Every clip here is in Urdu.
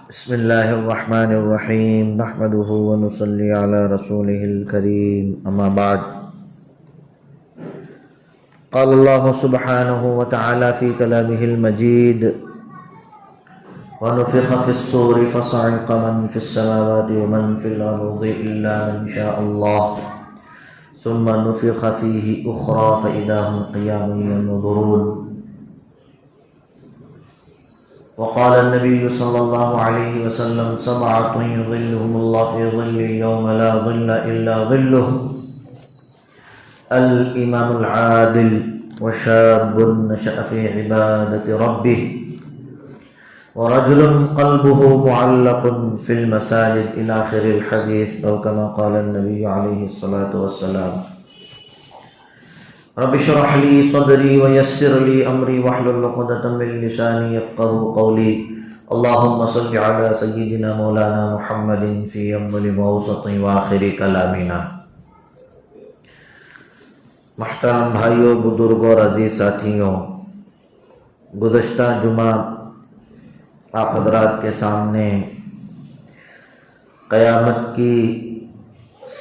بسم الله الرحمن الرحيم نحمده ونصلي على رسوله الكريم أما بعد قال الله سبحانه وتعالى في كلامه المجيد ونفخ في الصور فصعق من في السماوات ومن في الأرض إلا من شاء الله ثم نفخ فيه أخرى فإذا هم قيام ينظرون وقال النبي صلى الله عليه وسلم سبعة يظلهم الله في ظل يوم لا ظل إلا ظله الإمام العادل وشاب نشأ في عبادة ربه ورجل قلبه معلق في المساجد إلى آخر الحديث أو كما قال النبي عليه الصلاة والسلام رب اشرح لي صدري ويسر لي أمري واحلل عقدة من لساني يفقهوا قولي اللهم صل على سيدنا مولانا محمد في أول وأوسط وآخر كلامنا. محترم بھائیوں، بزرگوں اور عزیز ساتھیوں، گزشتہ جمعہ آپ حضرات کے سامنے قیامت کی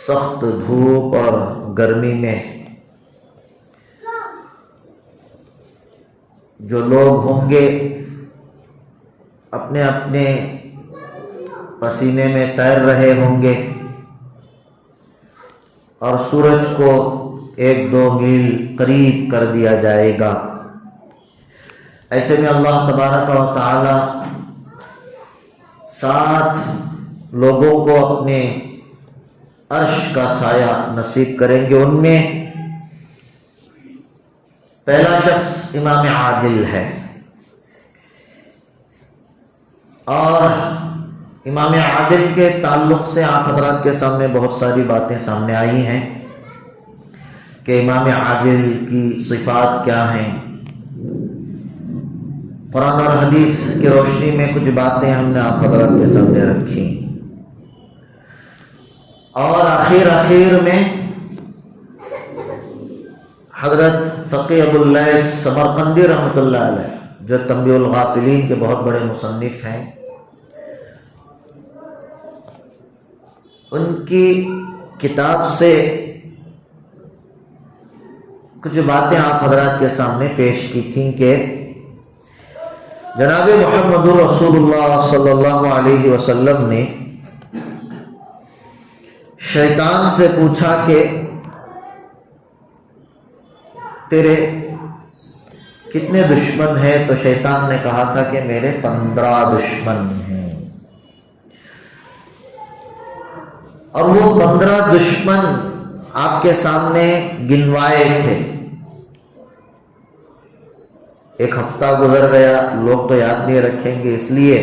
سخت دھوپ اور گرمی میں جو لوگ ہوں گے اپنے اپنے پسینے میں تیر رہے ہوں گے اور سورج کو 1-2 میل قریب کر دیا جائے گا. ایسے میں اللہ تبارک و تعالی 7 لوگوں کو اپنے عرش کا سایہ نصیب کریں گے. ان میں پہلا شخص امام عادل ہے، اور امام عادل کے تعلق سے آپ حضرات کے سامنے بہت ساری باتیں سامنے آئی ہیں کہ امام عادل کی صفات کیا ہیں. قرآن اور حدیث کی روشنی میں کچھ باتیں ہم نے آپ حضرات کے سامنے رکھی، اور آخر میں حضرت فقی ابو اللیث سمرقندی رحمۃ اللہ علیہ، جو تنبیہ الغافلین کے بہت بڑے مصنف ہیں، ان کی کتاب سے کچھ باتیں آپ حضرات کے سامنے پیش کی تھیں کہ جناب محمد رسول اللہ صلی اللہ علیہ وسلم نے شیطان سے پوچھا کہ تیرے کتنے دشمن ہیں؟ تو شیطان نے کہا تھا کہ میرے 15 دشمن ہیں. اور وہ 15 دشمن آپ کے سامنے گنوائے تھے. ایک ہفتہ گزر گیا، لوگ تو یاد نہیں رکھیں گے، اس لیے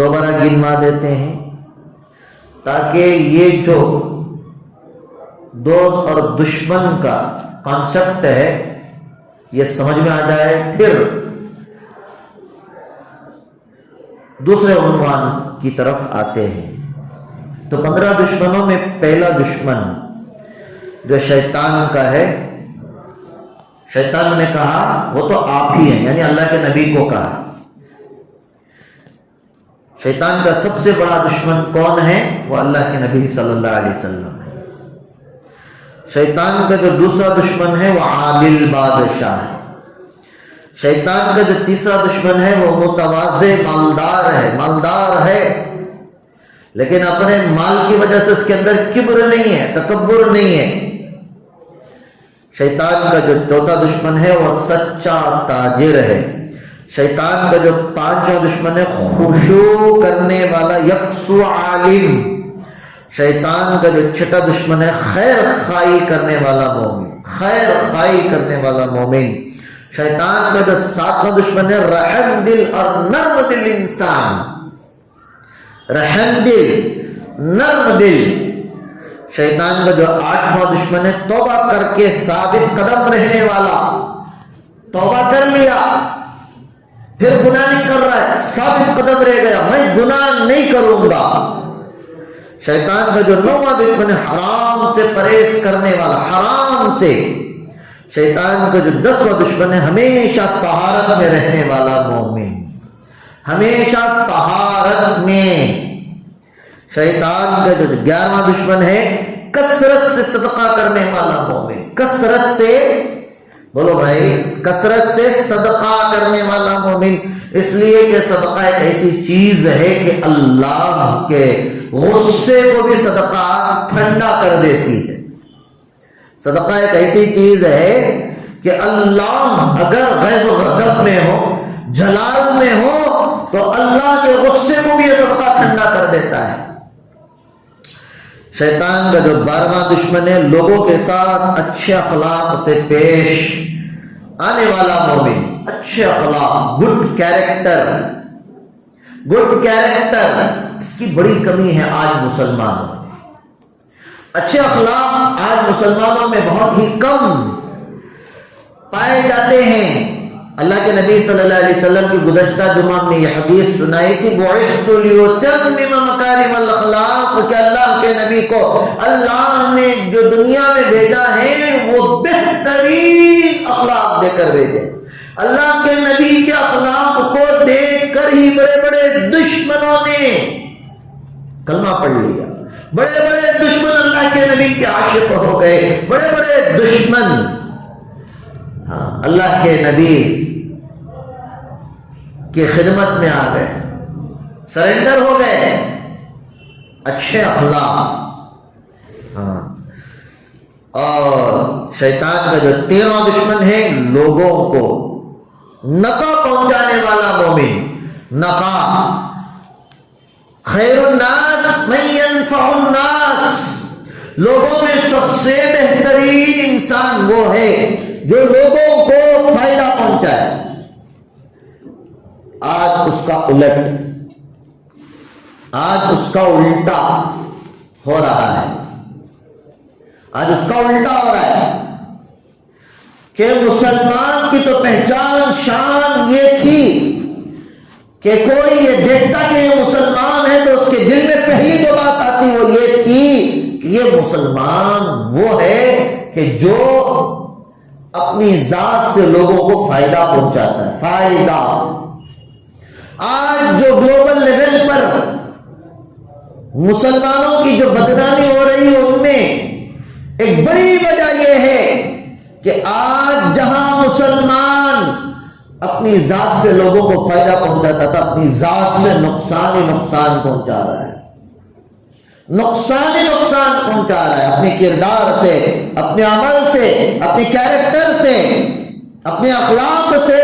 دوبارہ گنوا دیتے ہیں تاکہ یہ جو دوست اور دشمن کا کانسیپٹ ہے یہ سمجھ میں آ جائے. پھر دوسرے عنوان کی طرف آتے ہیں. تو 15 دشمنوں میں پہلا دشمن جو شیطان کا ہے، شیطان نے کہا وہ تو آپ ہی ہیں، یعنی اللہ کے نبی کو کہا. شیطان کا سب سے بڑا دشمن کون ہے؟ وہ اللہ کے نبی صلی اللہ علیہ وسلم ہے. شیطان کا جو دوسرا دشمن ہے وہ عادل بادشاہ ہے. شیطان کا جو تیسرا دشمن ہے وہ متواضع مالدار ہے، لیکن اپنے مال کی وجہ سے اس کے اندر کبر نہیں ہے، تکبر نہیں ہے. شیطان کا جو چوتھا دشمن ہے وہ سچا تاجر ہے. شیطان کا جو 5واں دشمن ہے خشوع کرنے والا یکسو عالم. شیطان کا جو 6واں دشمن ہے خیر خواہی کرنے والا مومن. شیطان کا جو 7واں دشمن ہے رحم دل اور نرم دل انسان. رحم دل، نرم دل. شیطان کا جو 8واں دشمن ہے توبہ کر کے ثابت قدم رہنے والا. توبہ کر لیا پھر گناہ نہیں کر رہا ہے، ثابت قدم رہ گیا، میں گناہ نہیں کروں گا. شیطان کا جو 9واں دشمن ہے حرام سے پرہیز کرنے والا، حرام سے. شیطان کا جو 10واں دشمن ہے ہمیشہ طہارت میں رہنے والا مومن. ہمیشہ طہارت ہیں. شیطان کا جو 11واں دشمن ہے کثرت سے صدقہ کرنے والا مومن. کثرت سے بولو بھائی، کثرت سے صدقہ کرنے والا مومن. اس لیے کہ صدقہ ایک ایسی چیز ہے کہ اللہ کے غصے کو بھی صدقہ ٹھنڈا کر دیتی ہے. صدقہ ایک ایسی چیز ہے کہ اللہ اگر غیظ و غضب میں ہو، جلال میں ہو، تو اللہ کے غصے کو بھی یہ صدقہ ٹھنڈا کر دیتا ہے. شیطان کا جو 12واں دشمن ہے لوگوں کے ساتھ اچھے اخلاق سے پیش آنے والا مومن. اچھے اخلاق، گڈ کیریکٹر. گڈ کیریکٹر اس کی بڑی کمی ہے آج مسلمانوں میں. اچھے اخلاق آج مسلمانوں میں بہت ہی کم پائے جاتے ہیں. اللہ کے نبی صلی اللہ علیہ وسلم کی گزشتہ جمعہ میں یہ حدیث سنائی تھی، بعثت لیتمم مکارم الاخلاق، کہ اللہ کے نبی کو اللہ نے جو دنیا میں بھیجا ہے وہ بہترین اخلاق دے کر بھیجے. اللہ کے نبی کے اخلاق کو دیکھ کر ہی بڑے بڑے دشمنوں نے کلمہ پڑھ لیا. بڑے بڑے دشمن اللہ کے نبی کے عاشق ہو گئے. بڑے بڑے دشمن اللہ کے نبی کی خدمت میں آ گئے، سرنڈر ہو گئے. اچھے اخلاق. اور شیطان کا جو 13واں دشمن ہے لوگوں کو نفع پہنچانے والا مومن. نفع، خیر الناس من ينفع الناس، لوگوں میں سب سے بہترین انسان وہ ہے جو لوگوں کو فائدہ پہنچائے. آج اس کا الٹ، آج اس کا الٹا ہو رہا ہے. آج اس کا الٹا ہو رہا ہے کہ مسلمان کی تو پہچان شان یہ تھی کہ کوئی یہ دیکھتا کہ یہ مسلمان ہے تو اس کے دل میں پہلی جو بات آتی وہ یہ تھی کہ یہ مسلمان وہ ہے کہ جو اپنی ذات سے لوگوں کو فائدہ پہنچاتا ہے. فائدہ. آج جو گلوبل لیول پر مسلمانوں کی جو بدنامی ہو رہی ہے ان میں ایک بڑی وجہ یہ ہے کہ آج جہاں مسلمان اپنی ذات سے لوگوں کو فائدہ پہنچاتا تھا، اپنی ذات سے نقصان ہی نقصان پہنچا رہا ہے. نقصان ہی نقصان پہنچا رہا ہے. اپنے کردار سے، اپنے عمل سے، اپنے کیریکٹر سے، اپنے اخلاق سے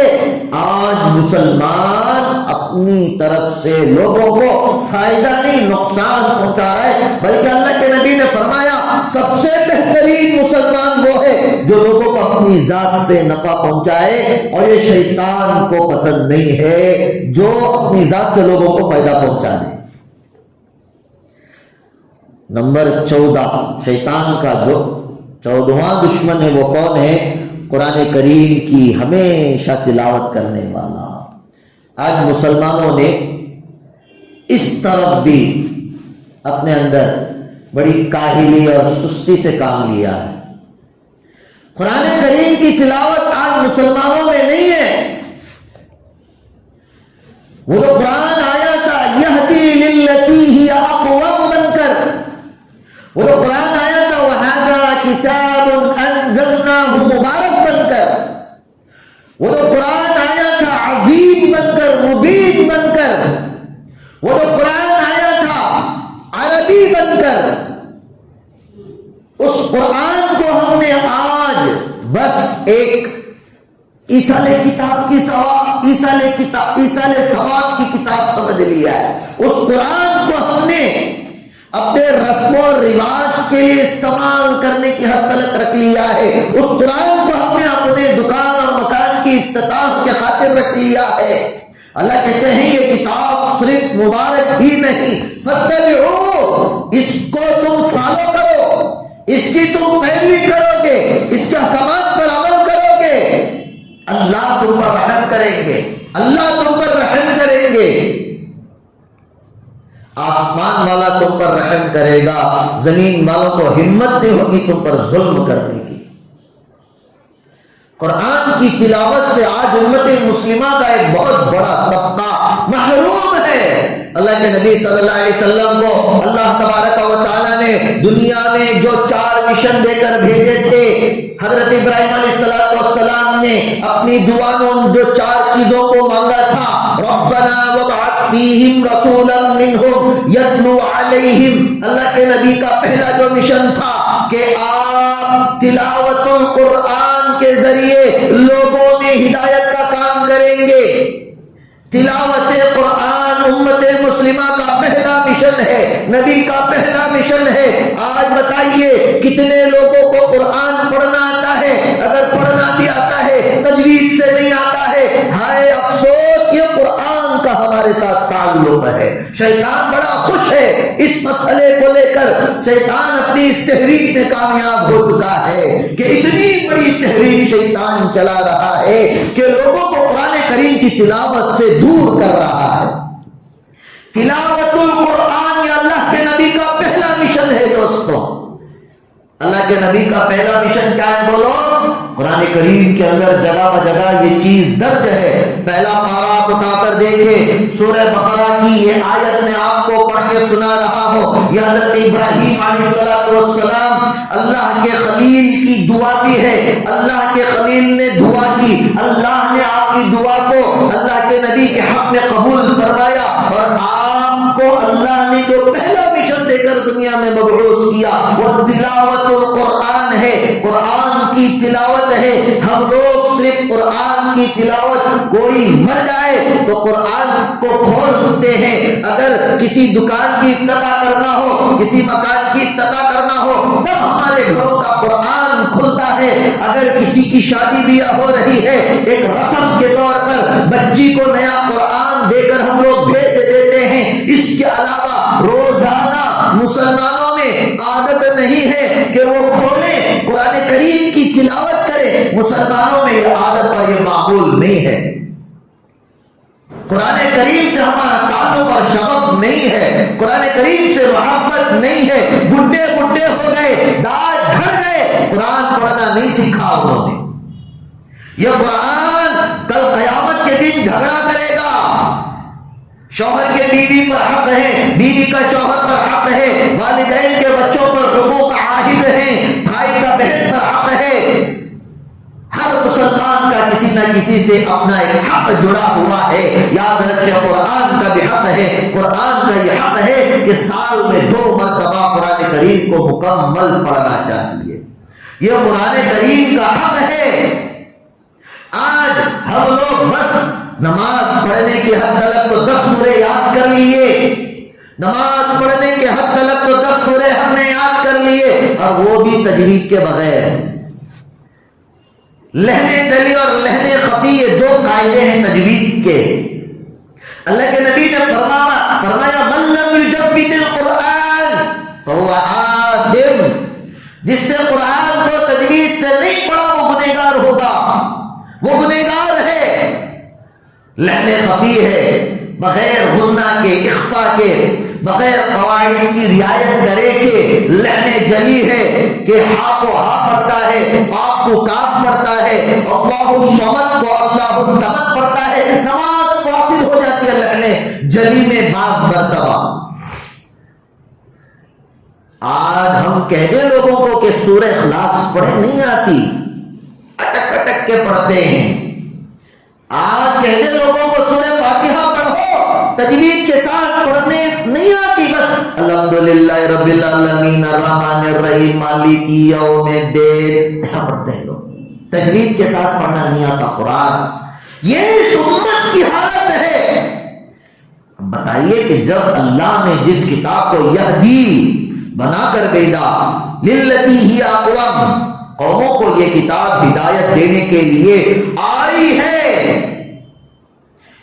آج مسلمان اپنی طرف سے لوگوں کو فائدہ نہیں نقصان پہنچا رہا ہے. بلکہ اللہ کے نبی نے فرمایا سب سے بہترین مسلمان وہ ہے جو لوگوں کو اپنی ذات سے نفع پہنچائے، اور یہ شیطان کو پسند نہیں ہے جو اپنی ذات سے لوگوں کو فائدہ پہنچائے. نمبر 14 شیطان کا جو 14واں دشمن ہے وہ کون ہے؟ قرآن کریم کی ہمیشہ تلاوت کرنے والا. آج مسلمانوں نے اس طرف بھی اپنے اندر بڑی کاہلی اور سستی سے کام لیا ہے. قرآن کریم کی تلاوت آج مسلمانوں میں نہیں ہے. وہ تو قرآن آیا تھا یہدی للتی ہی اقوم بن کر، وہ تو قرآن آیا تھا وَهَذَا كِتَابٌ أَنزَلْنَاهُ مبارک بن کر، وہ تو قرآن آیا تھا عظیم بن کر، مبین بن کر، وہ تو قرآن آیا تھا عربی بن کر. اس قرآن کو ہم نے آج بس ایک ایصال کتاب کی ایصال ثواب کی کتاب سمجھ لیا ہے. اس قرآن کو ہم نے اپنے رسم و رواج کے لیے استعمال کرنے کی حد تلک رکھ لیا ہے. اس قرآن کو ہم نے اپنے دکان اور مکان کی افتتاح کے خاطر رکھ لیا ہے. اللہ کہتے ہیں یہ کتاب صرف مبارک ہی نہیں، فاتبعوا، اس کو تم فالو کرو، اس کی تم پیروی کرو گے، اس کے احکامات پر عمل کرو گے، اللہ تم پر رحم کریں گے، اللہ تم پر رحم کریں گے. آسمان والا تم پر رحم کرے گا، زمین والوں کو ہمت نہیں ہوگی تم پر ظلم کرنے کی. قرآن کی تلاوت سے آج امت مسلمہ کا ایک بہت بڑا طبقہ محروم ہے. اللہ کے نبی صلی اللہ علیہ وسلم کو اللہ تبارک و تعالیٰ نے دنیا میں جو 4 مشن دے کر بھیجے تھے، حضرت ابراہیم علیہ السلام نے اپنی دعا میں ان جو 4 چیزوں کو مانگا تھا، ربنا وابعث فیہم رسولا منہم یتلو علیہم، اللہ کے نبی کا پہلا جو مشن تھا کہ آپ تلاوت القرآن کے ذریعے لوگوں میں ہدایت کا کام کریں گے۔ تلاوت قرآن امت مسلمہ کا پہلا مشن ہے، نبی کا پہلا مشن ہے۔ آج بتائیے کتنے لوگوں کو قرآن پڑھنا آتا ہے؟ اگر پڑھنا بھی آتا ہے تجوید سے نہیں آتا ہے۔ ہائے افسوس، یہ قرآن کا ہمارے ساتھ تعلق ہے۔ شیطان بڑا خوش ہے اس مسئلے کو لے کر، شیطان اپنی اس تحریک میں کامیاب ہو چکا ہے کہ اتنی بڑی تحریک شیطان چلا رہا ہے کہ لوگوں کو قرآن کریم کی تلاوت سے دور کر رہا ہے۔ تلاوت القرآن یہ اللہ کے نبی کا پہلا مشن ہے دوستوں۔ اللہ کے نبی کا پہلا مشن کیا ہے بولو؟ قرآن کریم کے اندر جگہ بجگہ یہ چیز درج ہے۔ پہلا پارہ آپ اٹھا کر دیکھیں، سورہ بقرہ کی یہ آیت میں آپ کو پڑھ کے سنا رہا ہوں۔ یہ حضرت ابراہیم علیہ السلام اللہ کے خلیل کی دعا بھی ہے۔ اللہ کے خلیل نے دعا کی، اللہ نے آپ کی دعا کو اللہ کے نبی کے حق میں قبول فرمایا، اور آپ کو اللہ نے جو پہلا مشن دے کر دنیا میں مبعوث کیا وہ تلاوت القرآن ہے، قرآن کی تلاوت ہے۔ ہم لوگ صرف قرآن کی تلاوت، کوئی مر جائے تو قرآن کو کھولتے ہیں، اگر کسی دکان کی افتتاح کرنا ہو، کسی مکان کی افتتاح کرنا ہو تب ہمارے گھروں کا قرآن کھلتا ہے۔ اگر کسی کی شادی بیاہ ہو رہی ہے، ایک رسم کے طور پر بچی کو نیا قرآن دے کر ہم لوگ بھیج دیتے ہیں۔ اس کے علاوہ روزانہ مسلمانوں میں عادت نہیں ہے کہ وہ کھولیں قرآن کریم کی تلاوت کریں، مسلمانوں میں یہ عادت اور یہ معمول نہیں ہے۔ قرآن کریم سے ہمارا تعلق اور شغف نہیں ہے، قرآن کریم سے محبت نہیں ہے۔ بڈھے بڈھے ہو گئے، داڑھ جھڑ گئے، قرآن پڑھنا نہیں سیکھا انہوں نے۔ یہ قرآن کل قیامت کے دن جھگڑا کرے گا۔ شوہر کے بیوی پر حق ہے، بیوی کا شوہر پر حق ہے، والدین کے بچوں پر حقوق عائد ہیں، بھائی کا بہن پر حق ہے۔ ہر مسلمان کا کسی نہ کسی سے اپنا ایک حق جڑا ہوا ہے۔ یاد رکھیں قرآن کا بھی حق ہے، قرآن کا یہ حق ہے کہ سال میں 2 مرتبہ قرآن کریم کو مکمل پڑھنا چاہیے۔ یہ قرآن کریم کا حق ہے۔ آج ہم لوگ بس نماز پڑھنے کے حد تلک تو 10 سورے یاد کر لیے، نماز پڑھنے کے حد تلک تو 10 سورے ہم نے یاد کر لیے، اور وہ بھی تجوید کے بغیر۔ لہنے دلی اور لہنے خفی یہ 2 قاعدے ہیں تجوید کے۔ اللہ کے نبی نے فرمایا من لم یجود القرآن فهو آثم، جس نے قرآن کو تجوید سے نہیں پڑھا وہ گنہگار ہوگا، وہ گنہگار ہے۔ لہنے خفی ہے، بغیر غنہ کے، اخفا کے، بغیر قواعد کی رعایت کرے کہ لہنے جلی ہے کہ ہا کو ہا پڑھتا ہے، آپ کو کاف پڑھتا ہے، اللہ الصمد کو اللہ الصمد پڑھتا ہے، نماز فاصل ہو جاتی ہے لہنے جلی میں بعض مرتبہ۔ آج ہم کہتے لوگوں کو کہ سورہ اخلاص پڑھے نہیں آتی، اٹک اٹک کے پڑھتے ہیں۔ آج کہتے لوگوں کو سورہ فاتحہ پڑھو، تجوید کے ساتھ پڑھنے نہیں آتی، بس الحمدللہ رب العالمین الرحمن الرحیم مالک یوم الدین ایسا پڑھتے ہیں لوگ، تجوید کے ساتھ پڑھنا نہیں آتا قرآن۔ یہ اس امت کی حالت ہے۔ اب بتائیے کہ جب اللہ نے جس کتاب کو یہدی بنا کر بھیجا، للتی ہی اقوم، قوموں کو یہ کتاب ہدایت دینے کے لیے آئی ہے،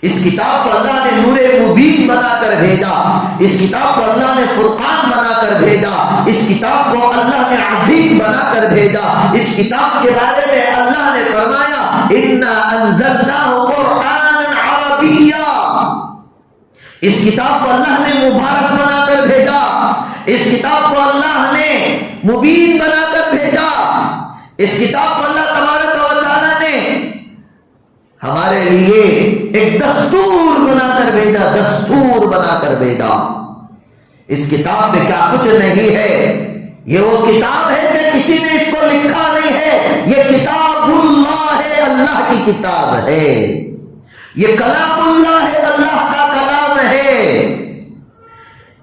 اس کتاب کو اللہ نے نور مبین بنا کر بھیجا، اس کتاب کو اللہ نے فرقان بنا کر بھیجا، اس کتاب کو اللہ نے عظیم بنا کر بھیجا۔ اس کتاب کے بارے میں اللہ نے فرمایا انا انزلناہ قرآنا عربیا، اس کتاب کو اللہ نے مبارک بنا کر بھیجا، اس کتاب کو اللہ نے مبین بنا کر بھیجا، اس کتاب کو اللہ تبارک و تعالیٰ نے ہمارے لیے ایک دستور بنا کر بھیجا، دستور بنا کر بھیجا۔ اس کتاب میں کیا کچھ نہیں ہے، یہ وہ کتاب ہے کہ کسی نے اس کو لکھا نہیں ہے، یہ کتاب اللہ ہے، اللہ کی کتاب ہے، یہ کلام اللہ ہے، اللہ کا کلام ہے۔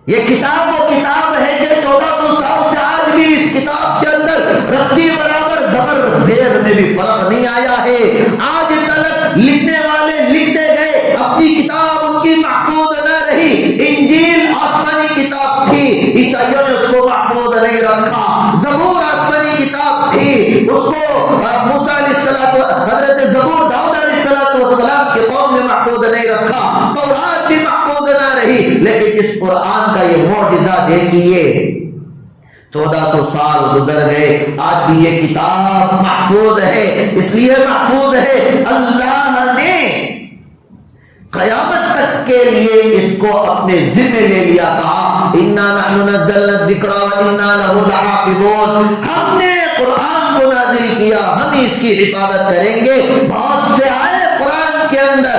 یہ کتاب وہ کتاب ہے کہ 1400 سال سے آج بھی اس کتاب کے اندر رتی برابر زبر زیر میں بھی فرق نہیں آیا ہے۔ آج تک لکھنے والے لکھتے گئے، اپنی کتاب ان کی محفوظ نہ رہی۔ انجیل آسمانی کتاب تھی، عیسائیوں نے اس کو محفوظ نہیں رکھا۔ زبور آسمانی کتاب تھی، اس کو موسیٰ علیہ السلام، حضرت زبور داؤد علیہ السلام کے قوم نے محفوظ نہیں رکھا۔ تورات بھی محفوظ نہ رہی، لیکن اس قرآن کا یہ معجزہ دیکھیے، 1400 سال گزر گئے، آج بھی یہ کتاب محفوظ ہے۔ اس لیے محفوظ ہے، اللہ نے قیامت تک کے لیے اس کو اپنے ذمہ لے لیا، کہا اِنَّا نَحْنُ نَزَّلْنَا الذِّكْرَ وَإِنَّا لَهُ لَحَافِظُونَ۔ ہم نے قرآن کو نازل کیا، ہم اس کی حفاظت کریں گے۔ بہت سے آئے قرآن کے اندر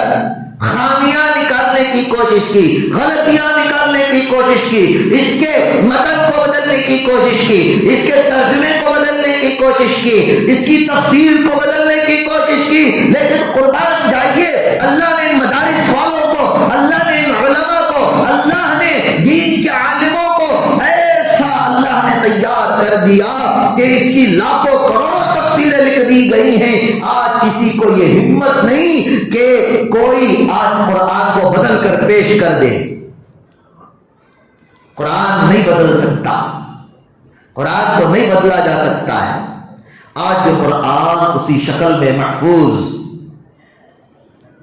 خامیاں نکالنے کی کوشش کی، غلطیاں نکالنے کی کوشش کی، اس کے متن کو بدلنے کی کوشش کی، اس کے ترجمے کو بدلنے کی کوشش کی، اس کی تفسیر کو بدلنے کی کوشش کی، لیکن قربان جائیے، اللہ نے ان مدارس والوں کو، اللہ نے ان علماء کو، اللہ نے دین کے عالموں کو ایسا اللہ نے تیار کر دیا کہ اس کی لاکھوں کروڑوں تفسیریں لکھ دی گئی ہیں۔ آج کسی کو یہ ہمت نہیں کہ کوئی آج قرآن کو بدل کر پیش کر دے۔ قرآن نہیں بدل سکتا، قرآن کو نہیں بدلا جا سکتا ہے۔ آج جو قرآن اسی شکل میں محفوظ،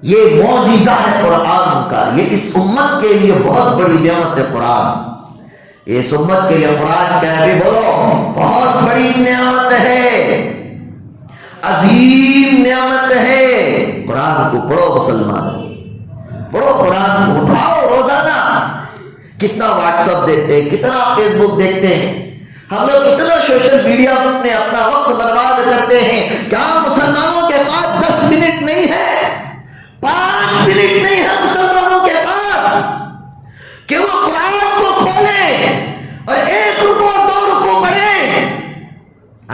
یہ معجزہ ہے قرآن کا، یہ اس امت کے لیے بہت بڑی نعمت ہے قرآن۔ اس امت کے لیے قرآن کیا ہے، بولو، بہت بڑی نعمت ہے، عظیم نعمت ہے۔ قرآن کو پڑھو مسلمان، پڑھو قرآن کو، اٹھاؤ روزانہ۔ کتنا واٹس ایپ دیکھتے ہیں، کتنا فیس بک دیکھتے ہیں، ہم لوگ کتنا سوشل میڈیا میں اپنا وقت برباد کرتے ہیں۔ کیا مسلمانوں کے پاس 10 منٹ نہیں ہے، 5 منٹ نہیں ہے مسلمانوں کے پاس کہ وہ قرآن کو کھولیں اور 1 رکوع 2 رکوع پڑھیں؟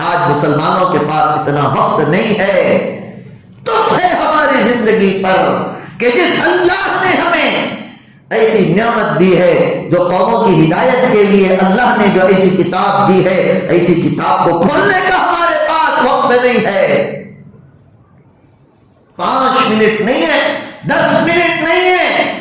آج مسلمانوں کے پاس اتنا وقت نہیں ہے۔ تو ہے ہماری زندگی پر کہ جس اللہ نے ہمیں ایسی نعمت دی ہے، جو قوموں کی ہدایت کے لیے اللہ نے جو ایسی کتاب دی ہے، ایسی کتاب کو کھولنے کا ہمارے پاس وقت نہیں ہے۔ 5 منٹ نہیں ہے، 10 منٹ نہیں ہے،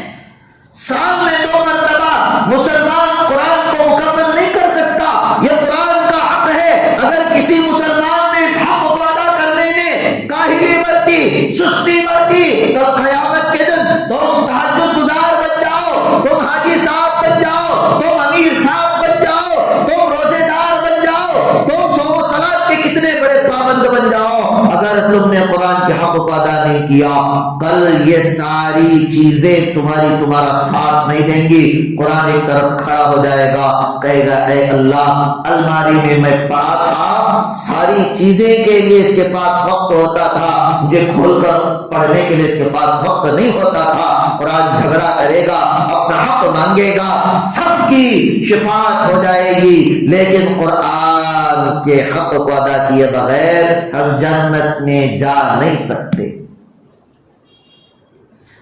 سال میں 2 مرتبہ مسلمان قرآن کو مکمل نہیں کر سکتا۔ یہ قرآن کا حق ہے۔ اگر کسی مسلمان نے اس حق کو ادا کرنے میں کاہلی برتی، سستی برتی، تو قیامت کے دن تم تہجد گزار بن جاؤ، تم حاجی صاحب بن جاؤ، تم امیر صاحب بن جاؤ، تم روزے دار بن جاؤ، تم صوم و صلاۃ کے کتنے بڑے پابند بن جاؤ، اگر تم نے قرآن کے حق کو ادا نہیں کیا، کل یہ ساری چیزیں تمہارا ساتھ نہیں دیں گی۔ قرآن ایک طرف کھڑا ہو جائے گا، کہے گا اے اللہ، الماری میں پڑا تھا، ساری چیزیں کے لیے اس کے پاس وقت ہوتا تھا، مجھے کھول کر پڑھنے کے لیے اس کے پاس وقت نہیں ہوتا تھا۔ قرآن جھگڑا کرے گا، اپنا حق مانگے گا، سب کی شفاعت ہو جائے گی، لیکن قرآن کے حق کو ادا کیے بغیر ہم جنت میں جا نہیں سکتے۔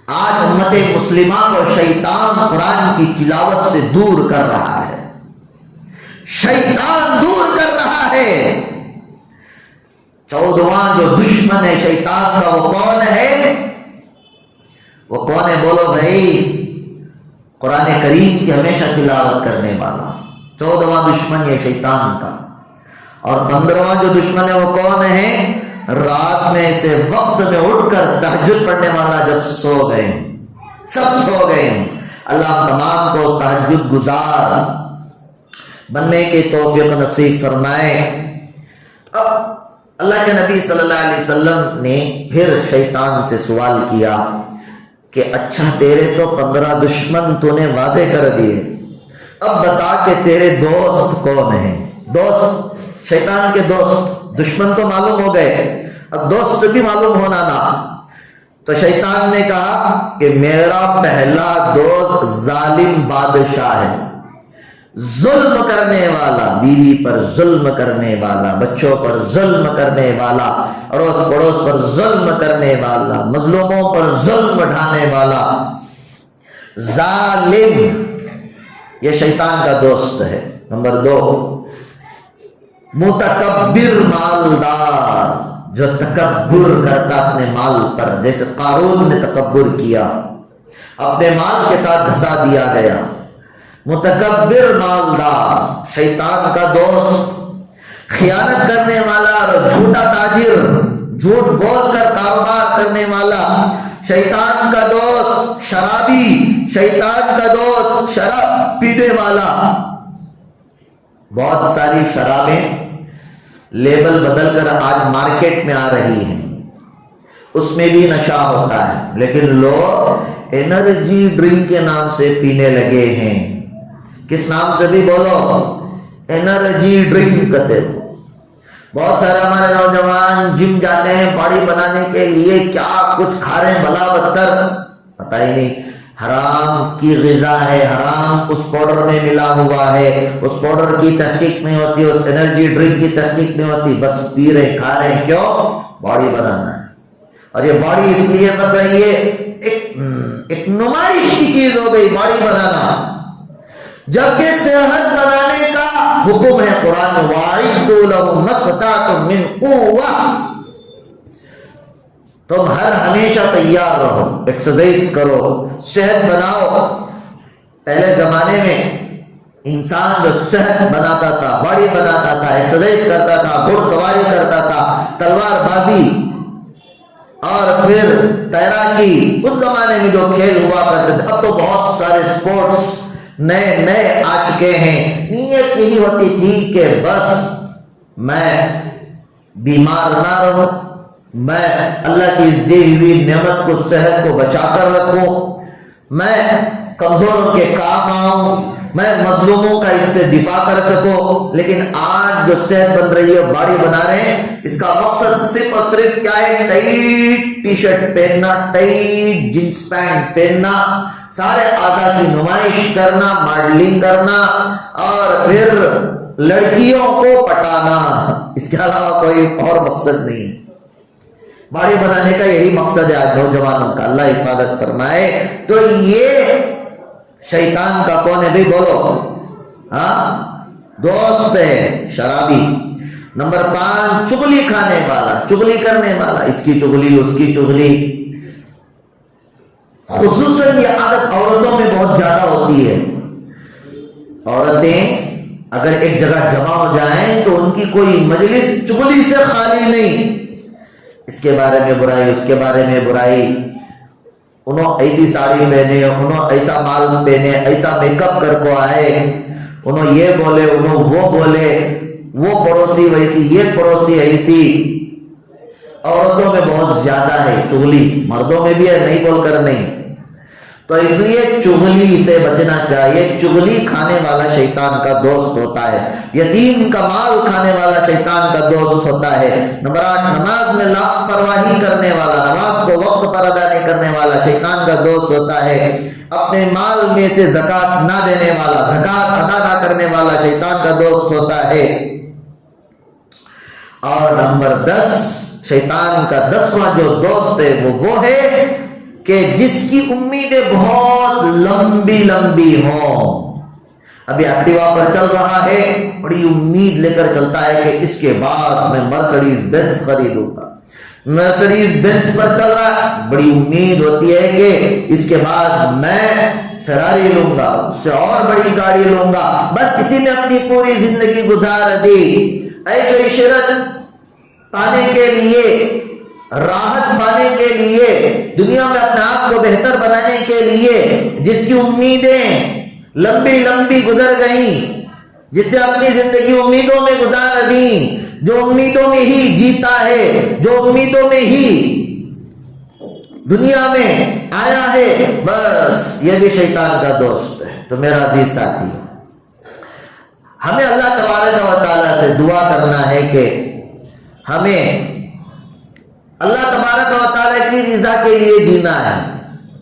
آج امت مسلمہ کو شیطان قرآن کی تلاوت سے دور کر رہا ہے، شیطان دور کر رہا ہے۔ 14واں جو دشمن ہے شیطان کا، وہ کون ہے؟ وہ کون ہے؟ بولو بھائی، قرآن کریم کی ہمیشہ تلاوت کرنے والا 14واں دشمن یہ شیطان کا۔ اور 15واں جو دشمن ہے وہ کون ہے؟ رات میں سے وقت میں اٹھ کر تہجد پڑھنے والا، جب سو گئے، سب سو گئے۔ اللہ تمام کو تہجد گزار بننے کی توفیق نصیب فرمائے۔ اب اللہ کے نبی صلی اللہ علیہ وسلم نے پھر شیطان سے سوال کیا کہ اچھا تیرے تو 15 دشمن تو نے واضح کر دیے، اب بتا کہ تیرے دوست کون ہیں؟ دوست، شیطان کے دوست، دشمن تو معلوم ہو گئے، اب دوست بھی معلوم ہونا نا۔ تو شیطان نے کہا کہ میرا پہلا دوست ظالم بادشاہ ہے، ظلم کرنے والا، بیوی پر ظلم کرنے والا، بچوں پر ظلم کرنے والا، اڑوس پڑوس پر ظلم کرنے والا، مظلوموں پر ظلم ڈھانے والا، ظالم، یہ شیطان کا دوست ہے۔ نمبر 2، متکبر مالدار، جو تکبر کرتا اپنے مال پر، جیسے قارون نے تکبر کیا، اپنے مال کے ساتھ دھسا دیا گیا۔ متکبر مالدار شیطان کا دوست، خیانت کرنے والا اور جھوٹا تاجر، جھوٹ بول کر کاروبار کرنے والا شیطان کا دوست، شرابی شیطان کا دوست، شراب پینے والا۔ بہت ساری شرابیں لیبل بدل کر آج مارکیٹ میں آ رہی ہیں، اس میں بھی نشہ ہوتا ہے، لیکن لوگ انرجی ڈرنک کے نام سے پینے لگے ہیں۔ کس نام سے بھی بولو، انرجی ڈرنک کہتے ہیں۔ بہت سارے ہمارے نوجوان جم جاتے ہیں باڈی بنانے کے لیے، کیا کچھ کھا رہے ہیں بلا بدتر، پتہ ہی نہیں، حرام کی غذا ہے، حرام اس پاؤڈر میں ملا ہوا ہے، اس پاؤڈر کی تحقیق نہیں ہوتی، اس انرجی ڈرنک کی تحقیق نہیں ہوتی، بس پی رہے کھا رہے ہیں، کیوں؟ باڈی بنانا ہے۔ اور یہ باڈی اس لیے بن رہی ہے، ایک نمائش کی چیز ہو گئی باڈی بنانا، جبکہ صحت بنانے کا حکم ہے قرآن، وَأَعِدُّوا لَهُم مَّا اسْتَطَعْتُم مِّن قُوَّةٍ۔ تم ہر ہمیشہ تیار رہو، ایکسرسائز کرو، صحت بناؤ۔ پہلے زمانے میں انسان جو صحت بناتا تھا، باڈی بناتا تھا، ایکسرسائز کرتا تھا، گھڑ سواری کرتا تھا، تلوار بازی اور پھر تیراکی، اس زمانے میں جو کھیل ہوا کرتے تھے۔ اب تو بہت سارے سپورٹس نئے آ چکے ہیں۔ نیت یہی ہوتی تھی کہ بس میں بیمار نہ رہوں، میں اللہ کی اس دی ہوئی نعمت کو، صحت کو بچا کر رکھوں، میں کمزوروں کے کام آؤں، میں مظلوموں کا اس سے دفاع کر سکوں۔ لیکن آج جو صحت بن رہی ہے، باڈی بنا رہے ہیں، اس کا مقصد صرف اور صرف کیا ہے؟ ٹائٹ ٹی شرٹ پہننا، ٹائٹ جینس پینٹ پہننا، سارے اعضاء کی نمائش کرنا، ماڈلنگ کرنا، اور پھر لڑکیوں کو پٹانا۔ اس کے علاوہ کوئی اور مقصد نہیں ہے۔ باڈی بنانے کا یہی مقصد ہے آج نوجوانوں کا، اللہ حفاظت فرمائے۔ تو یہ شیطان کا کون ہے بھی بولو؟ دوست ہے، شرابی۔ نمبر 5، چغلی کھانے والا، چغلی کرنے والا، اس کی چغلی، اس کی چغلی۔ خصوصاً یہ عادت عورتوں میں بہت زیادہ ہوتی ہے۔ عورتیں اگر ایک جگہ جمع ہو جائیں تو ان کی کوئی مجلس چغلی سے خالی نہیں، اس کے بارے میں برائی، اس کے بارے میں برائی، انہوں ایسی ساڑی پہنے، انہوں ایسا مال پہنے، ایسا میک اپ کر کو آئے، انہوں یہ بولے، انہوں وہ بولے، وہ پڑوسی ویسی، یہ پڑوسی ایسی۔ عورتوں میں بہت زیادہ ہے چغلی، مردوں میں بھی ہے، نہیں بول کر نہیں۔ تو اس لیے چغلی سے بچنا چاہیے۔ چغلی کھانے والا شیطان کا دوست ہوتا ہے، یتیم کا مال کھانے والا شیطان کا دوست ہوتا ہے۔ نمبر 8، نماز میں لاپرواہی کرنے والا، نماز کو وقت پر ادا نہیں کرنے والا شیطان کا دوست ہوتا ہے۔ اپنے مال میں سے زکوٰۃ نہ دینے والا، زکوٰۃ ادا نہ کرنے والا شیطان کا دوست ہوتا ہے۔ اور نمبر 10، شیطان کا 10واں جو دوست ہے وہ ہے کہ جس کی امیدیں بہت لمبی لمبی ہوں۔ ابھی ایکٹیوا پر چل رہا ہے، بڑی امید لے کر چلتا ہے کہ اس کے بعد میں مرسڈیز بینز خریدوں گا۔ مرسڈیز بینز پر چل رہا ہے، بڑی امید ہوتی ہے کہ اس کے بعد میں فراری لوں گا، اس سے اور بڑی گاڑی لوں گا، بس اسی میں اپنی پوری زندگی گزار دی۔ عیش و عشرت پانے کے لیے، راحت پانے کے لیے، دنیا میں اپنے آپ کو بہتر بنانے کے لیے، جس کی امیدیں لمبی لمبی گزر گئیں، جس نے اپنی زندگی امیدوں میں گزار دی، جو امیدوں میں ہی جیتا ہے، جو امیدوں میں ہی دنیا میں آیا ہے، بس یہ بھی شیطان کا دوست ہے۔ تو میرا عزیز ساتھی، ہمیں اللہ تبارک و تعالیٰ سے دعا کرنا ہے کہ ہمیں اللہ تبارک و تعالیٰ کی رضا کے لیے جینا ہے،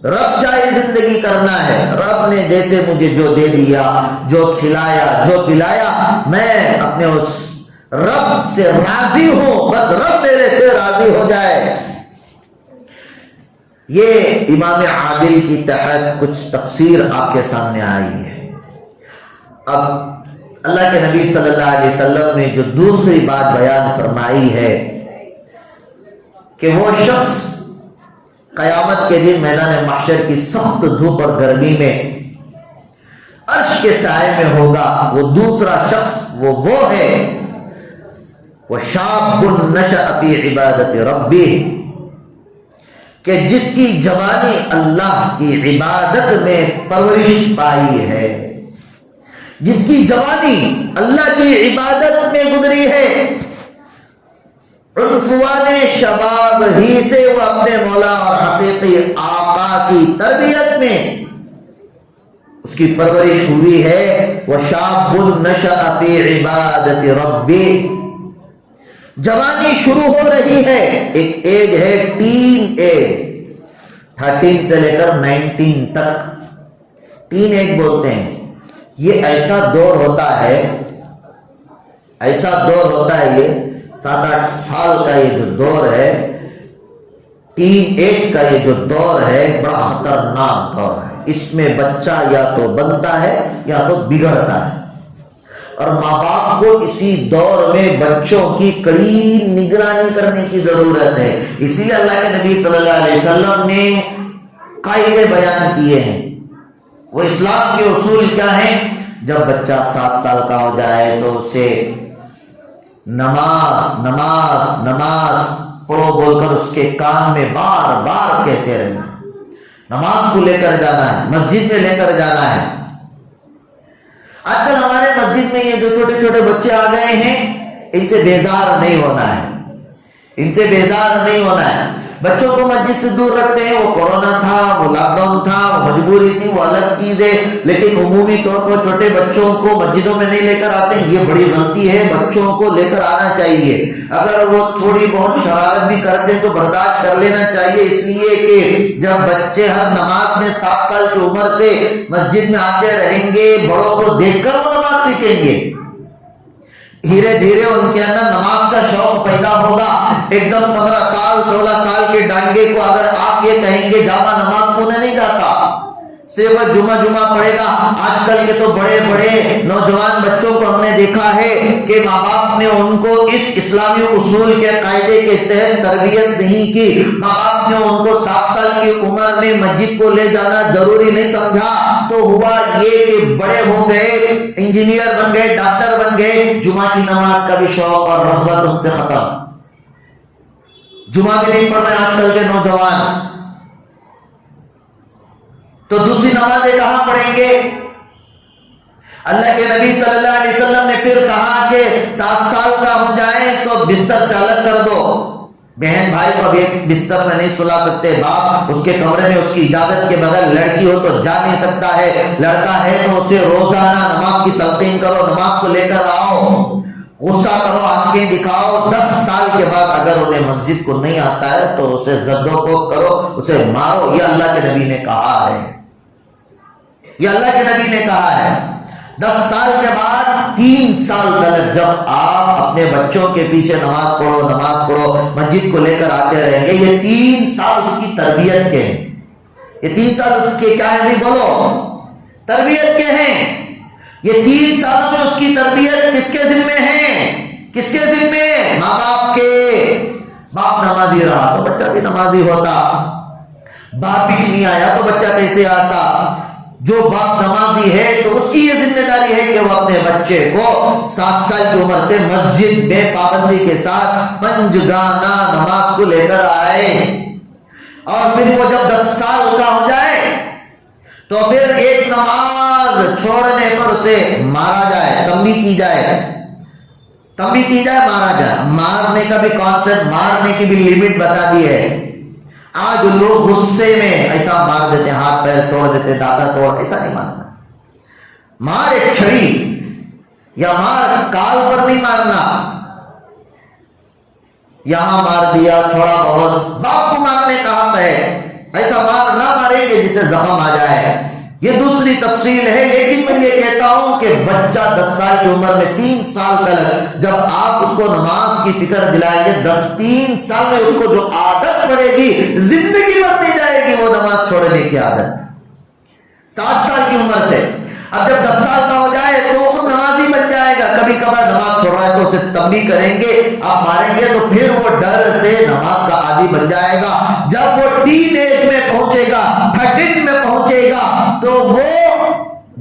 رب چاہے زندگی کرنا ہے، رب نے جیسے مجھے جو دے دیا، جو کھلایا، جو پلایا، میں اپنے اس رب سے راضی ہوں، بس رب میرے سے راضی ہو جائے۔ یہ امام عادل کی تحت کچھ تفسیر آپ کے سامنے آئی ہے۔ اب اللہ کے نبی صلی اللہ علیہ وسلم نے جو دوسری بات بیان فرمائی ہے کہ وہ شخص قیامت کے دن میدان محشر کی سخت دھوپ اور گرمی میں عرش کے سائے میں ہوگا، وہ دوسرا شخص وہ ہے، وہ شاب نشأ فی عبادت ربہ، کہ جس کی جوانی اللہ کی عبادت میں پرورش پائی ہے، جس کی جوانی اللہ کی عبادت میں گزری ہے، عنفوان شباب ہی سے وہ اپنے مولا اور حقیقی آقا کی تربیت میں اس کی پرورش ہوئی ہے۔ وہ شاب نشأ فی عبادت ربہ، جوانی شروع ہو رہی ہے، ایک ایج ہے ٹین ایج، 13 سے لے کر 19 تک ٹین ایج بولتے ہیں۔ یہ ایسا دور ہوتا ہے، ایسا دور ہوتا ہے، یہ 7-8 سال کا یہ جو دور ہے، ٹین ایج کا یہ جو دور ہے، بڑا خطرناک دور ہے۔ اس میں بچہ یا تو بنتا ہے یا تو بگڑتا ہے، اور ماں باپ کو اسی دور میں بچوں کی کڑی نگرانی کرنے کی ضرورت ہے۔ اسی لیے اللہ کے نبی صلی اللہ علیہ وسلم نے قاعدے بیان کیے ہیں۔ وہ اسلام کے اصول کیا ہیں؟ جب بچہ 7 سال کا ہو جائے تو اسے نماز نماز نماز پڑھو بول کر اس کے کان میں بار بار کہتے رہنا، نماز کو لے کر جانا ہے، مسجد میں لے کر جانا ہے۔ آج کل ہمارے مسجد میں یہ جو چھوٹے چھوٹے بچے آ گئے ہیں، ان سے بیزار نہیں ہونا ہے، ان سے بیزار نہیں ہونا ہے۔ بچوں کو مسجد سے دور رکھتے ہیں، وہ کورونا تھا، وہ لاک ڈاؤن تھا، وہ مجبوری تھی، وہ الگ چیز ہے، لیکن عمومی طور پر چھوٹے بچوں کو مسجدوں میں نہیں لے کر آتے ہیں، یہ بڑی غلطی ہے۔ بچوں کو لے کر آنا چاہیے، اگر وہ تھوڑی بہت شرارت بھی کرتے ہیں تو برداشت کر لینا چاہیے، اس لیے کہ جب بچے ہر نماز میں 7 سال کی عمر سے مسجد میں آتے رہیں گے، بڑوں کو دیکھ کر وہ نماز سیکھیں گے، دھیرے دھیرے ان کے اندر نماز کا شوق پیدا ہوگا۔ ایک دم 15 سال 16 سال کے ڈانگے کو اگر آپ یہ کہیں گے جامع نماز پڑھنے نہیں جاتا، صرف جمعہ پڑھے گا۔ آج کل کے تو بڑے بڑے نوجوان بچوں کو ہم نے دیکھا ہے کہ ماں باپ نے ان کو اس اسلامی اصول کے قاعدے کے تحت تربیت نہیں کی، ماں باپ نے ان کو 7 سال کی عمر میں مسجد کو لے جانا ضروری نہیں سمجھا، تو ہوا یہ کہ بڑے ہو گئے، انجینئر بن گئے، ڈاکٹر بن گئے، جمعہ کی نماز کا بھی شوق اور رغبت ان سے ختم، جمعہ بھی نہیں پڑھ رہے آج کل کے نوجوان، تو دوسری نمازیں کہاں پڑھیں گے؟ اللہ کے نبی صلی اللہ علیہ وسلم نے پھر کہا کہ 7 سال کا ہو جائے تو بستر سے الگ کر دو، بہن بھائی کو اب ایک بستر میں نہیں سلا سکتے، باپ اس کے کمرے میں اس کی اجازت کے بغیر، لڑکی ہو تو جا نہیں سکتا ہے، لڑکا ہے تو اسے روزانہ نماز کی تلقین کرو، نماز کو لے کر آؤ، غصہ کرو، آنکھیں دکھاؤ۔ 10 سال کے بعد اگر انہیں مسجد کو نہیں آتا ہے تو اسے زدوکوب کرو، اسے مارو، یہ اللہ کے نبی نے کہا ہے، یہ اللہ کے نبی نے کہا ہے۔ 10 سال کے بعد 3 سال تک جب آپ اپنے بچوں کے پیچھے نماز پڑھو مسجد کو لے کر آتے رہیں گے، یہ 3 سال اس کی تربیت کے ہیں، یہ 3 سال اس کے کیا ہے؟ بولو، تربیت کے ہیں۔ یہ 3 سالوں میں اس کی تربیت کس کے ذمہ ہے؟ کس کے ذمہ؟ ماں باپ کے۔ باپ نمازی رہا تو بچہ بھی نمازی ہوتا، باپ بھی نہیں آیا تو بچہ کیسے آتا؟ جو باپ نمازی ہے تو اس کی یہ ذمہ داری ہے کہ وہ اپنے بچے کو 7 سال کی عمر سے مسجد میں پابندی کے ساتھ پنجگانہ نماز کو لے کر آئے، اور پھر وہ جب 10 سال کا ہو جائے تو پھر ایک نماز چھوڑنے پر اسے مارا جائے، تنبیہ کی جائے، مارا جائے۔ مارنے کا بھی کانسیپٹ، مارنے کی بھی لیمٹ بتا دی ہے۔ آج لوگ غصے میں ایسا مار دیتے ہیں، ہاتھ پیر توڑ دیتے، دادا توڑ، ایسا نہیں مارنا۔ مار ایک چھڑی یا مار کال پر نہیں مارنا، یہاں مار دیا تھوڑا بہت، باپ کو مارنے کا حق ہے، ایسا مار نہ ماریں گے جسے زخم آ جائے، یہ دوسری تفصیل ہے۔ لیکن میں یہ کہتا ہوں کہ بچہ 10 سال کی عمر میں 3 سال تک جب آپ اس کو نماز کی فکر دلائیں گے، 3 سال میں اس کو جو عادت پڑے گی زندگی بھر نہیں جائے گی وہ نماز چھوڑنے کی عادت۔ 7 سال کی عمر سے اب جب 10 سال کا ہو جائے تو وہ خود نمازی بن جائے گا، کبھی کبھار نماز چھوڑ رہا ہے تو اسے تنبیہ کریں گے، آپ ماریں گے تو پھر وہ ڈر سے نماز کا عادی بن جائے گا۔ جب وہ ٹین ایج میں پہنچے گا، 13 میں پہنچے گا، تو وہ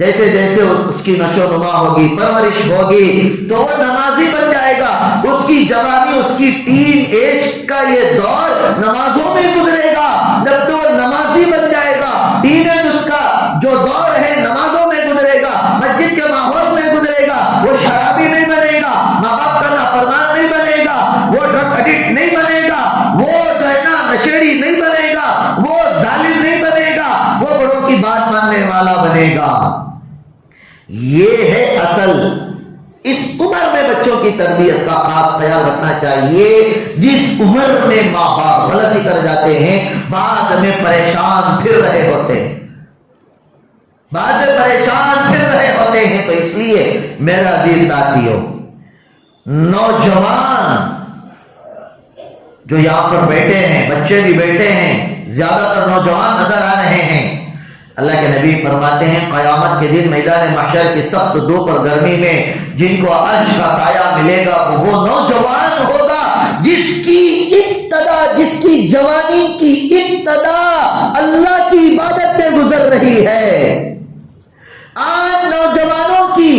جیسے جیسے اس کی نشو نما ہوگی، پرورش ہوگی، تو وہ نمازی بن جائے گا۔ اس کی جوانی، اس کی ٹین ایج کا یہ دور نمازوں میں گزرے گا۔ جب تو وہ نمازی بن جائے گا، ٹین ایج اس کا جو دور ہے نمازوں میں گزرے گا، مسجد کے ماحول میں گزرے گا، وہ شرابی نہیں بنے گا، ماں باپ کا نافرمان نہیں بنے گا، وہ ڈرگ ایڈکٹ نہیں بنے گا، وہ جو ہے نا نشیڑی نہیں بنے گا، وہ ظالم نہیں بنے گا، وہ بڑوں کی بات ماننے والا بنے گا۔ یہ ہے اصل۔ اس عمر میں بچوں کی تربیت کا خاص خیال رکھنا چاہیے۔ جس عمر میں ماں باپ غلطی کر جاتے ہیں، بعد میں پریشان پھر رہے ہوتے ہیں، تو اس لیے میرا عزیز ساتھیو، نوجوان جو یہاں پر بیٹھے ہیں، بچے بھی بیٹھے ہیں، زیادہ تر نوجوان نظر آ رہے ہیں۔ اللہ کے نبی فرماتے ہیں قیامت کے دن میدان محشر کی سخت دھوپ اور گرمی میں جن کو عرش کا سایہ ملے گا وہ نوجوان ہوگا جس کی جوانی کی ابتدا اللہ کی عبادت میں گزر رہی ہے۔ آج نوجوانوں کی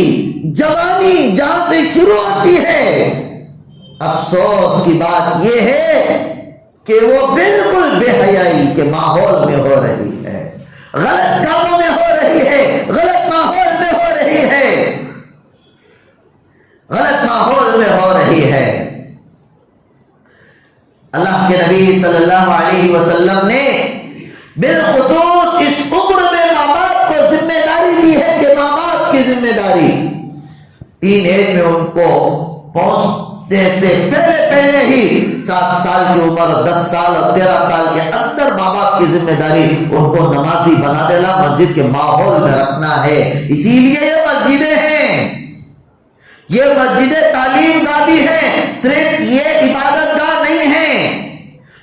جوانی جہاں سے شروع ہوتی ہے، افسوس کی بات یہ ہے کہ وہ بالکل بے حیائی کے ماحول میں ہو رہی ہے، غلط کاموں میں ہو رہی ہے، غلط ماحول میں ہو رہی ہے، غلط ماحول میں ہو رہی ہے۔ اللہ کے نبی صلی اللہ علیہ وسلم نے بالخصوص اس عمر میں ماں باپ کو ذمہ داری دی ہے کہ ماں باپ کی ذمہ داری ٹین ایج میں ان کو پہنچنے سے پہلے ہی 7 سال کی عمر، 10 سال اور 13 سال کے اندر ماں باپ کی ذمہ داری ان کو نمازی بنا دینا، مسجد کے ماحول میں رکھنا ہے۔ اسی لیے یہ مسجدیں ہیں، یہ مسجدیں تعلیم گاہ بھی ہیں، صرف یہ عبادت گاہ نہیں ہے،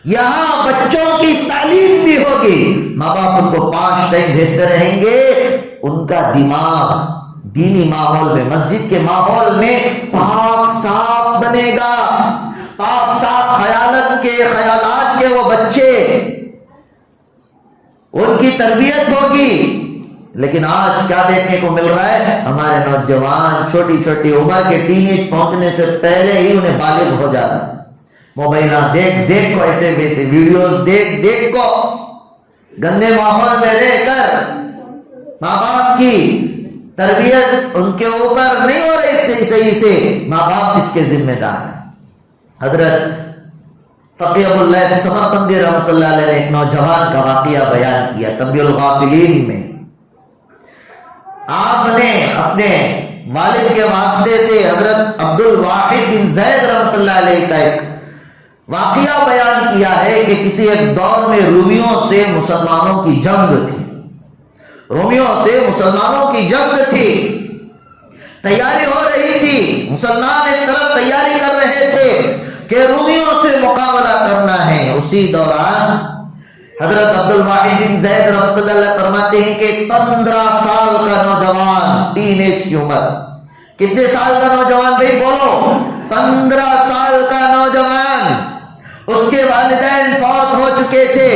یہاں بچوں کی تعلیم بھی ہوگی۔ ماں باپ ان کو 5 ٹائم بھیجتے رہیں گے، ان کا دماغ دینی ماحول میں، مسجد کے ماحول میں پاک صاف بنے گا، پاک صاف خیالات کے وہ بچے، ان کی تربیت ہوگی۔ لیکن آج کیا دیکھنے کو مل رہا ہے، ہمارے نوجوان چھوٹی چھوٹی عمر کے ٹین ایج پہنچنے سے پہلے ہی انہیں بالغ ہو جاتا ہے، موبائل دیکھ کو، ایسے ویسے ویڈیوز دیکھ کو، گندے ماحول میں رہ کر ماں باپ کی تربیت ان کے اوپر نہیں ہو رہی صحیح سے، ماں باپ اس کے ذمہ دار ہیں۔ حضرت فقیہ ابو اللہ سمرقندی رحمۃ اللہ علیہ نے ایک نوجوان کا واقعہ بیان کیا تنبیہ الغافلین میں۔ آپ نے اپنے والد کے واسطے سے حضرت عبد الواحد بن زید رحمۃ اللہ علیہ کا ایک واقعہ بیان کیا ہے کہ کسی ایک دور میں رومیوں سے مسلمانوں کی جنگ تھی، تیاری ہو رہی تھی، مسلمان ایک طرف تیاری کر رہے تھے کہ رومیوں سے مقابلہ کرنا ہے۔ اسی دوران حضرت عبد الواحد بن زید رحمۃ اللہ علیہ فرماتے ہیں کہ 15 سال کا نوجوان، ٹین ایج کی عمر، کتنے سال کا نوجوان بھائی بولو؟ 15 سال کا نوجوان، اس کے والدین فوت ہو چکے تھے،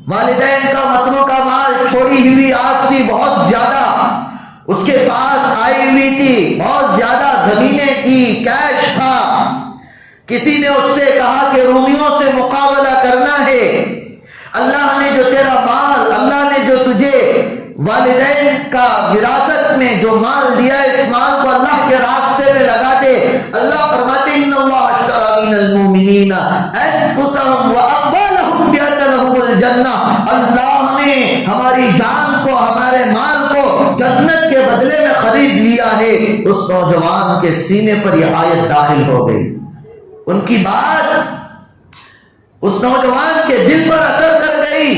والدین کا متنوں کا مال چھوڑی ہوئی آستی بہت زیادہ اس کے پاس آئی ہوئی تھی، بہت زیادہ زمینیں تھی، کیش تھا۔ کسی نے اس سے کہا کہ رومیوں سے مقابلہ کرنا ہے، اللہ نے جو تیرا مال، اللہ نے جو تجھے والدین کا وراثت میں جو مال دیا ہے، اس مال کو اللہ کے راستے میں لگا دے۔ اللہ فرماتے ہیں ان اللہ اشتری من المؤمنین انفسهم واموالهم بان لهم الجنہ، اللہ نے ہماری جان کو، ہمارے مال کو جنت کے بدلے میں خرید لیا ہے۔ اس نوجوان کے سینے پر یہ آیت داخل ہو گئی، ان کی بات اس نوجوان کے دل پر اثر کر گئی.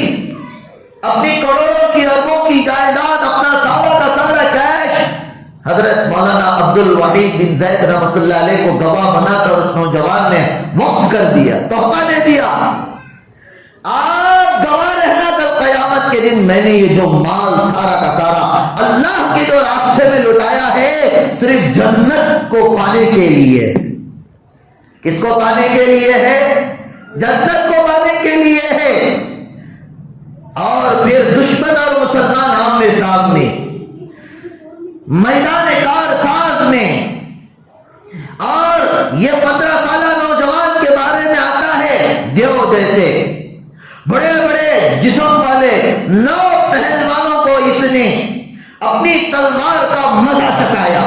اپنی کروڑوں کی اربوں کی جائیداد، اپنا سارا کا سارا کیش حضرت مولانا عبد الوحید بن زید رحمۃ اللہ علیہ کو گواہ بنا کر اس نوجوان نے وقف کر دیا، تحفہ دے دیا. آپ گواہ رہنا کل قیامت کے دن، میں نے یہ جو مال سارا کا سارا اللہ کے جو راستے میں لٹایا ہے صرف جنت کو پانے کے لیے. کس کو پانے کے لیے ہے؟ جنت کو پانے کے لیے ہے. اور پھر دشمن اور مسلمان آمنے سامنے میدان کارساز میں، اور یہ 15 سالہ نوجوان کے بارے میں آتا ہے، دیو جیسے بڑے بڑے جسم والے 9 پہلوانوں کو اس نے اپنی تلوار کا مزہ چکایا،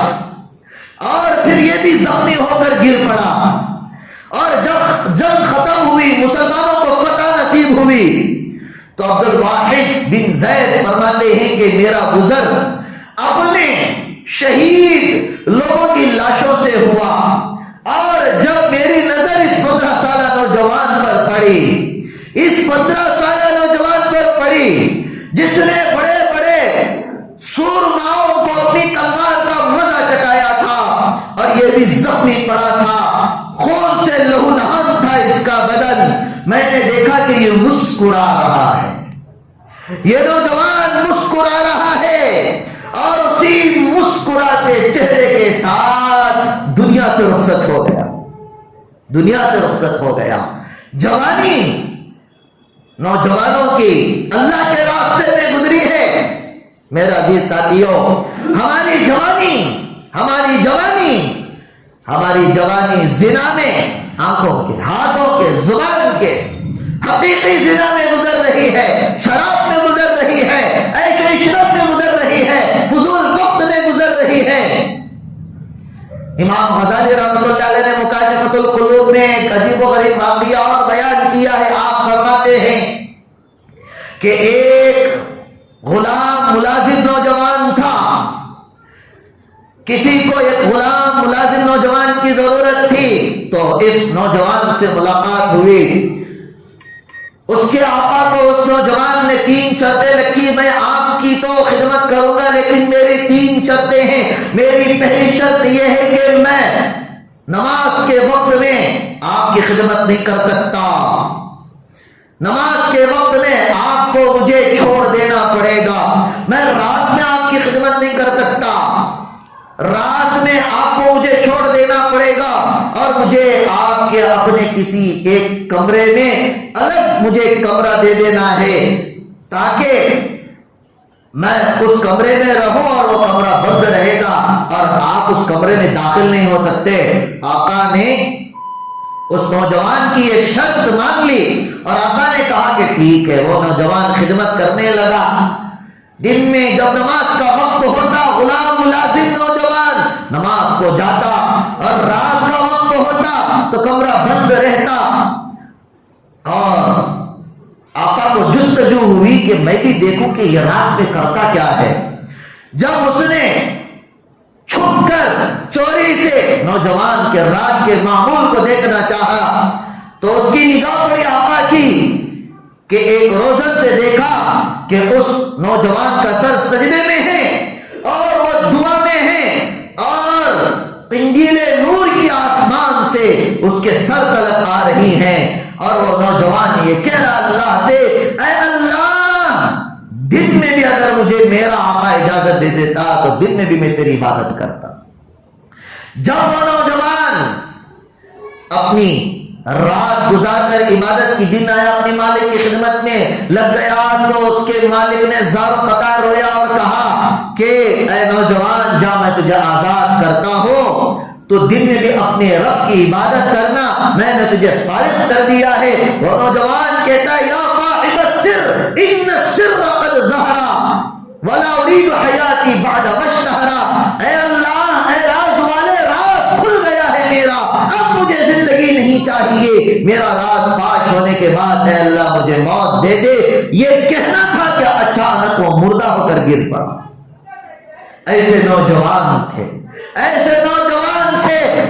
اور پھر یہ بھی زخمی ہو کر گر پڑا. اور جب جنگ ختم ہوئی، مسلمانوں کو فتح نصیب ہوئی، تو عبد الواحد بن زید فرماتے ہیں کہ میرا گزر اپنے شہید لوگوں کی لاشوں سے ہوا، اور جب میری نظر اس 15 سالہ نوجوان پر پڑی، اس 15 سالہ نوجوان پر پڑی جس نے بڑے بڑے سورماؤں کو اپنی تلوار کا مزہ چکایا تھا، اور یہ بھی زخمی پڑا تھا، خون سے لہولہان تھا اس کا بدن، میں نے دیکھا کہ یہ مسکرا رہا ہے، یہ نوجوان مسکرا رہا ہے، اور اسی مسکراتے چہرے کے ساتھ دنیا سے رخصت ہو گیا، دنیا سے رخصت ہو گیا. جوانی نوجوانوں کی اللہ کے راستے میں گزری ہے. میرا عزیز ساتھیوں، ہماری جوانی زنا میں، آنکھوں کے، ہاتھوں کے، زبان کے حقیقی زنا میں گزر رہی ہے، شراب میں گزر رہی ہے، عیش و عشرت میں گزر رہی ہے، فضول وقت میں گزر رہی ہے. امام غزالی رحمۃ اللہ علیہ نے مکاشفۃ القلوب میں ایک عجیب و غریب واقعہ اور بیان کیا ہے. آپ فرماتے ہیں کہ ایک غلام ملازم نوجوان تھا، کسی کو ایک غلام ملازم نوجوان کی ضرورت تھی، تو اس نوجوان سے ملاقات ہوئی. اس کے آقا کو اس نوجوان نے 3 شرطیں رکھی، میں آپ کی تو خدمت کروں گا لیکن میری 3 شرطیں ہیں. میری پہلی شرط یہ ہے کہ میں نماز کے وقت میں آپ کی خدمت نہیں کر سکتا، نماز کے وقت میں آپ کو مجھے چھوڑ دینا پڑے گا، میں رات میں آپ کی خدمت نہیں کر سکتا، رات میں آپ کو مجھے چھوڑ دینا پڑے گا، اور مجھے آپ کے اپنے کسی ایک کمرے میں الگ مجھے کمرہ دے دینا ہے تاکہ میں اس کمرے میں رہوں اور وہ کمرہ بند رہے گا اور آپ اس کمرے میں داخل نہیں ہو سکتے. آقا نے اس نوجوان کی ایک شرط مان لی اور آقا نے کہا کہ ٹھیک ہے. وہ نوجوان خدمت کرنے لگا. دن میں جب نماز کا وقت ہوتا غلام ملازم نوجوان نماز کو جاتا اور رات کا وقت ہوتا تو کمرہ بند رہتا. اور آقا کو جستجو ہوئی کہ میں بھی دیکھوں کہ یہ رات میں کرتا کیا ہے. جب اس نے چھپ کر چوری سے نوجوان کے رات کے معمول کو دیکھنا چاہا تو اس کی نگاہ پڑی آقا کی کہ ایک روزن سے دیکھا کہ اس نوجوان کا سر سجدے میں ہے اور وہ دعا میں ہے اور قندیل نور کی آسمان سے اس کے سر تلک آ رہی ہیں اور وہ نوجوان یہ کہہ رہا اللہ سے اے اللہ دن میں بھی اگر مجھے میرا آقا اجازت دے دیتا تو دن میں بھی میں تیری عبادت کرتا. جب وہ نوجوان اپنی رات گزار کر عبادت کی دن آیا اپنے مالک کی خدمت میں لگ گیا تو اس کے مالک نے زار پکار رویا اور کہا کہ اے نوجوان جا میں تجھے آزاد کرتا ہوں تو دن میں بھی اپنے رب کی عبادت کرنا میں نے تجھے فارغ کر دیا ہے. وہ نوجوان کہتا ہے یا صاحب السر ان السر قد ظہرا ولا اريد حیاتی بعد مشتہرا. اے اللہ اے راز والے راز کھل گیا ہے میرا اب مجھے زندگی نہیں چاہیے میرا راز فاش ہونے کے بعد اے اللہ مجھے موت دے دے. یہ کہنا تھا کہ اچانک وہ مردہ ہو کر گر پڑا. ایسے نوجوان تھے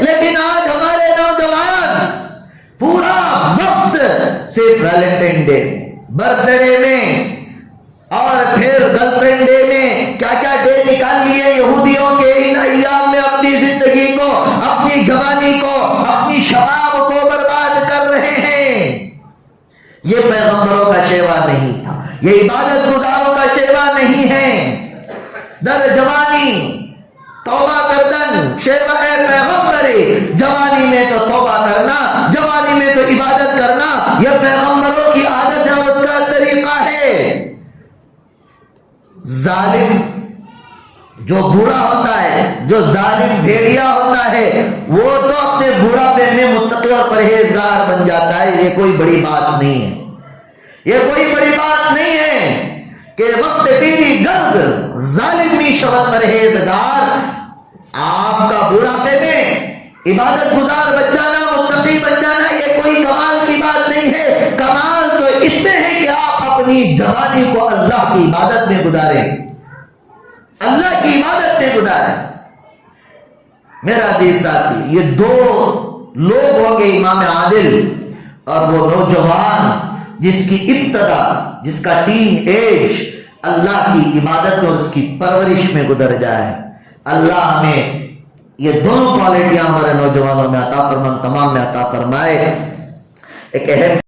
لیکن آج ہمارے نوجوان پورا وقت سے ویلنٹائن ڈے میں، برتھ ڈے میں، اور پھر گرل فرینڈ ڈے میں کیا کیا ڈے نکال لیے یہودیوں کے ان ایام میں اپنی زندگی کو، اپنی جوانی کو، اپنی شباب کو برباد کر رہے ہیں۔ یہ پیغمبروں کا شیوا نہیں تھا، یہ عبادت گزاروں کا شیوا نہیں ہے۔ در جوانی توبہ کردن شیوا پیغمبری، جوانی میں تو توبہ کرنا، جوانی میں تو عبادت کرنا، یہ پیغمبروں کی عادت ہے، ان کا طریقہ ہے۔ ظالم جو بوڑھا ہوتا ہے، جو ظالم بھیڑیا ہوتا ہے، وہ تو اپنے بوڑھاپے میں متقی اور پرہیزگار بن جاتا ہے۔ یہ کوئی بڑی بات نہیں ہے، یہ کوئی بڑی بات نہیں ہے کہ وقت پیری گرد ظالم بھی شبت پرہیزگار۔ آپ کا بوڑھاپے میں عبادت گزار بن جانا، متقی بن جانا، یہ کوئی کمال کی بات نہیں ہے۔ کمال تو اس میں ہے کہ آپ اپنی جوانی کو اللہ کی عبادت میں گزاریں، اللہ کی عبادت میں گزاریں۔ میرا عزیز ساتھی، یہ دو لوگ ہوں گے، امام عادل اور وہ نوجوان جس کی ابتدا، جس کا ٹین ایج اللہ کی عبادت اور اس کی پرورش میں گزر جائے۔ اللہ ہمیں یہ دونوں کوالٹیاں ہمارے نوجوانوں میں عطا فرمائے، تمام میں عطا فرمائے۔ ایک اہم